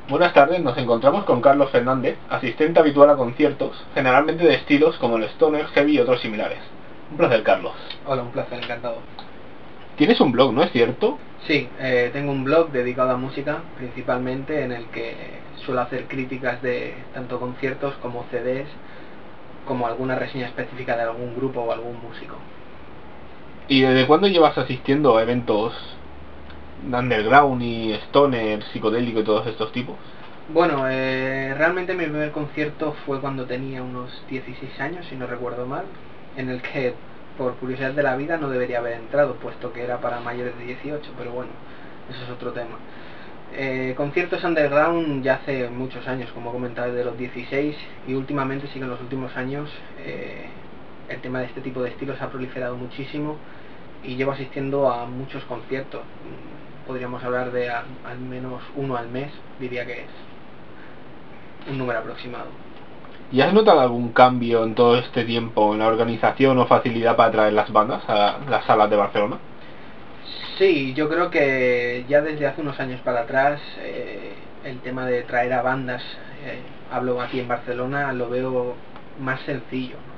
Buenas tardes, nos encontramos con Carlos Fernández, asistente habitual a conciertos, generalmente de estilos como el stoner, heavy y otros similares. Un placer, Carlos. Hola, un placer, encantado. Tienes un blog, ¿no es cierto? Sí, tengo un blog dedicado a música, principalmente, en el que suelo hacer críticas de tanto conciertos como CDs, como alguna reseña específica de algún grupo o algún músico. ¿Y desde cuándo llevas asistiendo a eventos underground y stoner, psicodélico y todos estos tipos? Bueno, realmente mi primer concierto fue cuando tenía unos 16 años, si no recuerdo mal, en el que, por curiosidad de la vida, no debería haber entrado, puesto que era para mayores de 18, pero bueno, eso es otro tema. Conciertos underground ya hace muchos años, como he comentado, desde los 16, y últimamente, sí que en los últimos años, el tema de este tipo de estilos ha proliferado muchísimo y llevo asistiendo a muchos conciertos. Podríamos hablar de al menos uno al mes, diría que es un número aproximado. ¿Y has notado algún cambio en todo este tiempo en la organización o facilidad para traer las bandas a las salas de Barcelona? Sí, yo creo que ya desde hace unos años para atrás el tema de traer a bandas, hablo aquí en Barcelona, lo veo más sencillo, ¿no?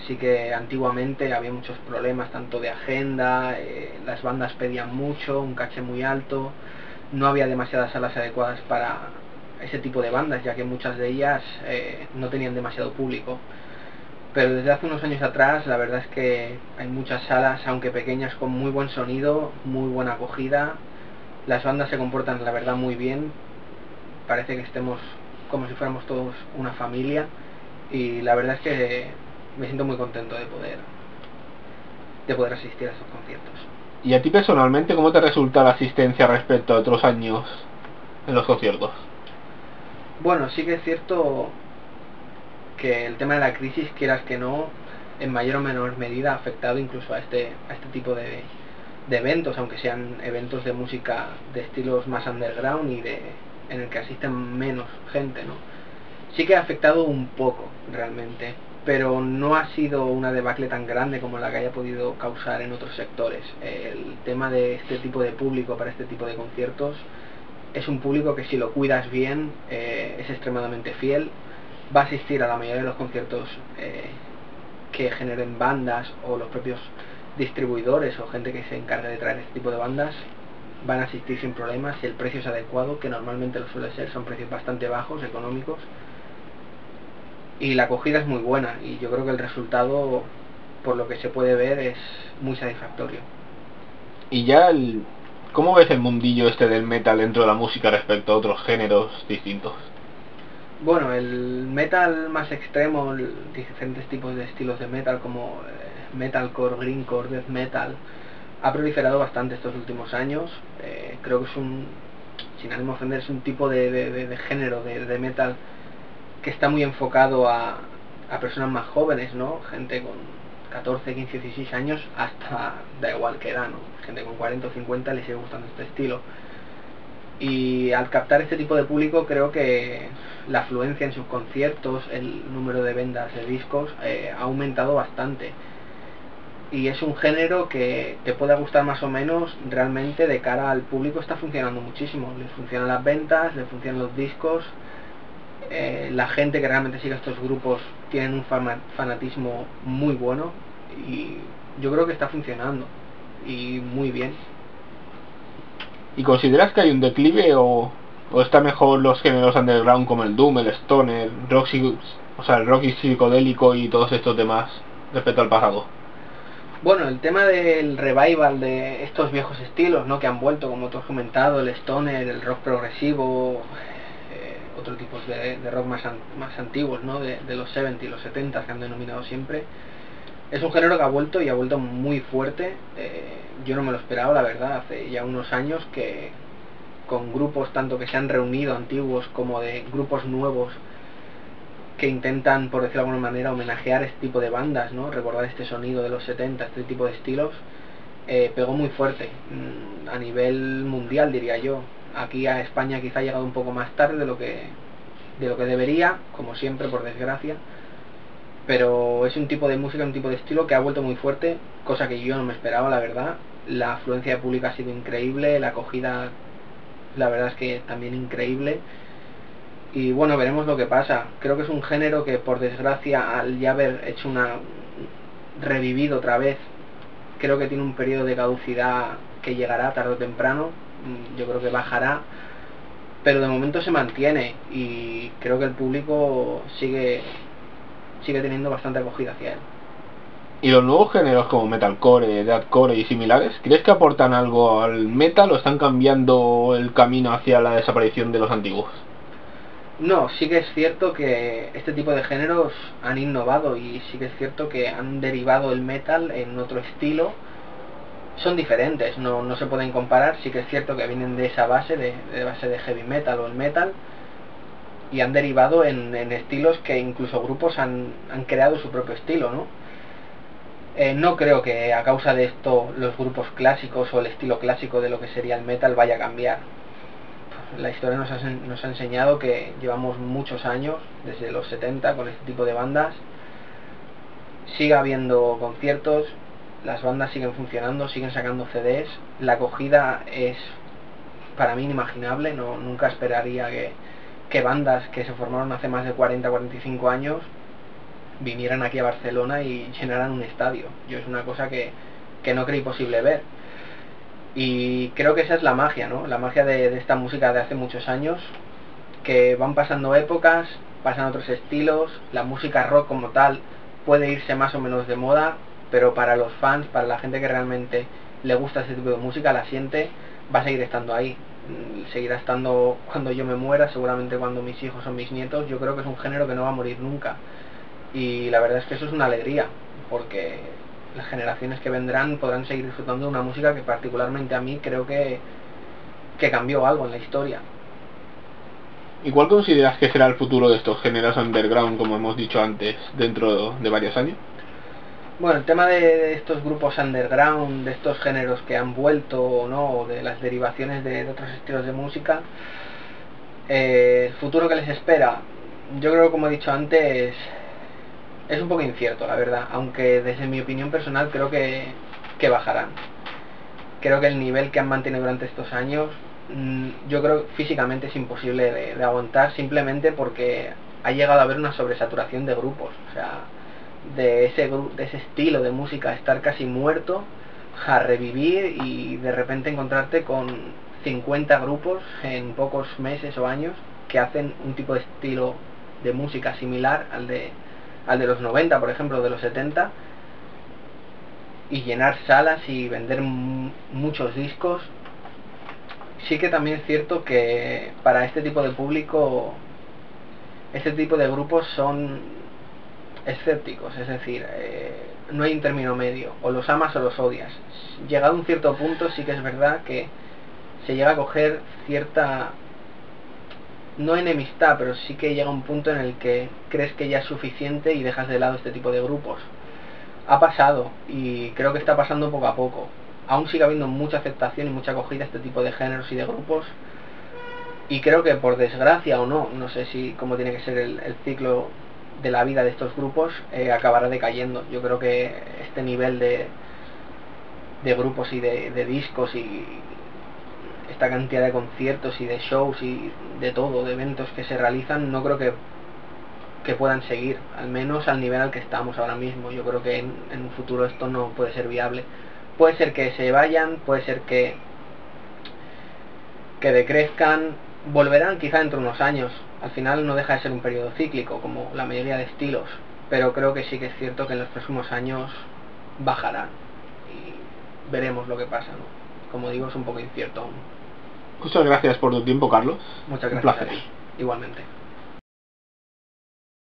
Sí que antiguamente había muchos problemas tanto de agenda, las bandas pedían mucho, un caché muy alto, no había demasiadas salas adecuadas para ese tipo de bandas, ya que muchas de ellas no tenían demasiado público. Pero desde hace unos años atrás, la verdad es que hay muchas salas, aunque pequeñas, con muy buen sonido, muy buena acogida. Las bandas se comportan, la verdad, muy bien. Parece que estemos como si fuéramos todos una familia. Y la verdad es que me siento muy contento de poder asistir a estos conciertos. ¿Y a ti personalmente cómo te resulta la asistencia respecto a otros años en los conciertos? Bueno, sí que es cierto que el tema de la crisis, quieras que no, en mayor o menor medida ha afectado incluso a este tipo de eventos, aunque sean eventos de música de estilos más underground y en el que asisten menos gente, ¿no? Sí que ha afectado un poco, realmente, pero no ha sido una debacle tan grande como la que haya podido causar en otros sectores. El tema de este tipo de público para este tipo de conciertos es un público que, si lo cuidas bien, es extremadamente fiel, va a asistir a la mayoría de los conciertos que generen bandas, o los propios distribuidores o gente que se encargue de traer este tipo de bandas van a asistir sin problemas si el precio es adecuado, que normalmente lo suele ser, son precios bastante bajos, económicos, y la acogida es muy buena, y yo creo que el resultado, por lo que se puede ver, es muy satisfactorio. Y ya ¿cómo ves el mundillo este del metal dentro de la música respecto a otros géneros distintos? Bueno, el metal más extremo, diferentes tipos de estilos de metal como metalcore, greencore, death metal, ha proliferado bastante estos últimos años. Creo que sin ánimo de ofender, es un tipo de género de metal que está muy enfocado a personas más jóvenes, ¿no? Gente con 14, 15, 16 años, hasta da igual qué edad, ¿no? Gente con 40 o 50 le sigue gustando este estilo. Y al captar este tipo de público, creo que la afluencia en sus conciertos, el número de ventas de discos, ha aumentado bastante. Y es un género que te puede gustar más o menos, realmente de cara al público está funcionando muchísimo. Les funcionan las ventas, les funcionan los discos, la gente que realmente sigue estos grupos tienen un fanatismo muy bueno, y yo creo que está funcionando y muy bien. ¿Y consideras que hay un declive o está mejor los géneros underground como el doom, el stoner, o sea, el rock y psicodélico y todos estos demás respecto al pasado? Bueno, el tema del revival de estos viejos estilos, ¿no?, que han vuelto, como tú has comentado, el stoner, el rock progresivo, otros tipos de rock más antiguos, ¿no?, de los 70 y los 70 que han denominado siempre, es un género que ha vuelto, y ha vuelto muy fuerte. Yo no me lo esperaba, la verdad, hace ya unos años, que con grupos tanto que se han reunido antiguos como de grupos nuevos que intentan, por decirlo de alguna manera, homenajear este tipo de bandas, ¿no?, recordar este sonido de los 70, este tipo de estilos, pegó muy fuerte, a nivel mundial, diría yo. Aquí a España quizá ha llegado un poco más tarde de lo que debería, como siempre, por desgracia, pero es un tipo de música, un tipo de estilo que ha vuelto muy fuerte, cosa que yo no me esperaba, la verdad. La afluencia de público ha sido increíble, la acogida la verdad es que también increíble. Y bueno, veremos lo que pasa. Creo que es un género que, por desgracia, al ya haber hecho revivido otra vez, creo que tiene un periodo de caducidad que llegará tarde o temprano. Yo creo que bajará, pero de momento se mantiene y creo que el público sigue teniendo bastante acogida hacia él. ¿Y los nuevos géneros como metalcore, deathcore y similares, crees que aportan algo al metal o están cambiando el camino hacia la desaparición de los antiguos? No, sí que es cierto que este tipo de géneros han innovado y sí que es cierto que han derivado el metal en otro estilo. Son diferentes, no se pueden comparar, sí que es cierto que vienen de esa base, de base de heavy metal o el metal, y han derivado en estilos que incluso grupos han creado su propio estilo, ¿no? No creo que a causa de esto los grupos clásicos o el estilo clásico de lo que sería el metal vaya a cambiar. La historia nos ha enseñado que llevamos muchos años, desde los 70, con este tipo de bandas. Sigue habiendo conciertos, las bandas siguen funcionando, siguen sacando CDs. La acogida es para mí inimaginable. Nunca esperaría que bandas que se formaron hace más de 40-45 años vinieran aquí a Barcelona y llenaran un estadio. Yo es una cosa que no creí posible ver. Y creo que esa es la magia, ¿no? La magia de esta música de hace muchos años, que van pasando épocas, pasan otros estilos, la música rock como tal puede irse más o menos de moda, pero para los fans, para la gente que realmente le gusta este tipo de música, la siente, va a seguir estando ahí. Seguirá estando cuando yo me muera, seguramente cuando mis hijos o mis nietos. Yo creo que es un género que no va a morir nunca. Y la verdad es que eso es una alegría, porque las generaciones que vendrán podrán seguir disfrutando de una música que particularmente a mí creo que cambió algo en la historia. ¿Y cuál consideras que será el futuro de estos géneros underground, como hemos dicho antes, dentro de varios años? Bueno, el tema de estos grupos underground, de estos géneros que han vuelto o no, de las derivaciones de otros estilos de música, el futuro que les espera, yo creo, como he dicho antes, es un poco incierto, la verdad, aunque desde mi opinión personal creo que bajarán. Creo que el nivel que han mantenido durante estos años, yo creo que físicamente es imposible de aguantar, simplemente porque ha llegado a haber una sobresaturación de grupos. O sea, de ese estilo de música, estar casi muerto, a revivir y de repente encontrarte con 50 grupos en pocos meses o años que hacen un tipo de estilo de música similar al de los 90, por ejemplo, de los 70, y llenar salas y vender muchos discos. Sí que también es cierto que para este tipo de público, este tipo de grupos son escépticos, es decir, no hay un término medio, o los amas o los odias. Llegado a un cierto punto sí que es verdad que se llega a coger cierta, no enemistad, pero sí que llega un punto en el que crees que ya es suficiente y dejas de lado este tipo de grupos. Ha pasado y creo que está pasando poco a poco. Aún sigue habiendo mucha aceptación y mucha acogida a este tipo de géneros y de grupos, y creo que, por desgracia o no sé si cómo tiene que ser el ciclo de la vida de estos grupos, acabará decayendo. Yo creo que este nivel de grupos y de discos y esta cantidad de conciertos y de shows y de todo, de eventos que se realizan, no creo que puedan seguir, al menos al nivel al que estamos ahora mismo. Yo creo que en un futuro esto no puede ser viable. Puede ser que se vayan, puede ser que decrezcan, volverán quizá dentro de unos años. Al final no deja de ser un periodo cíclico, como la mayoría de estilos, pero creo que sí que es cierto que en los próximos años bajarán y veremos lo que pasa, ¿no? Como digo, es un poco incierto aún. Muchas gracias por tu tiempo, Carlos. Muchas Un gracias a placer. ti, igualmente.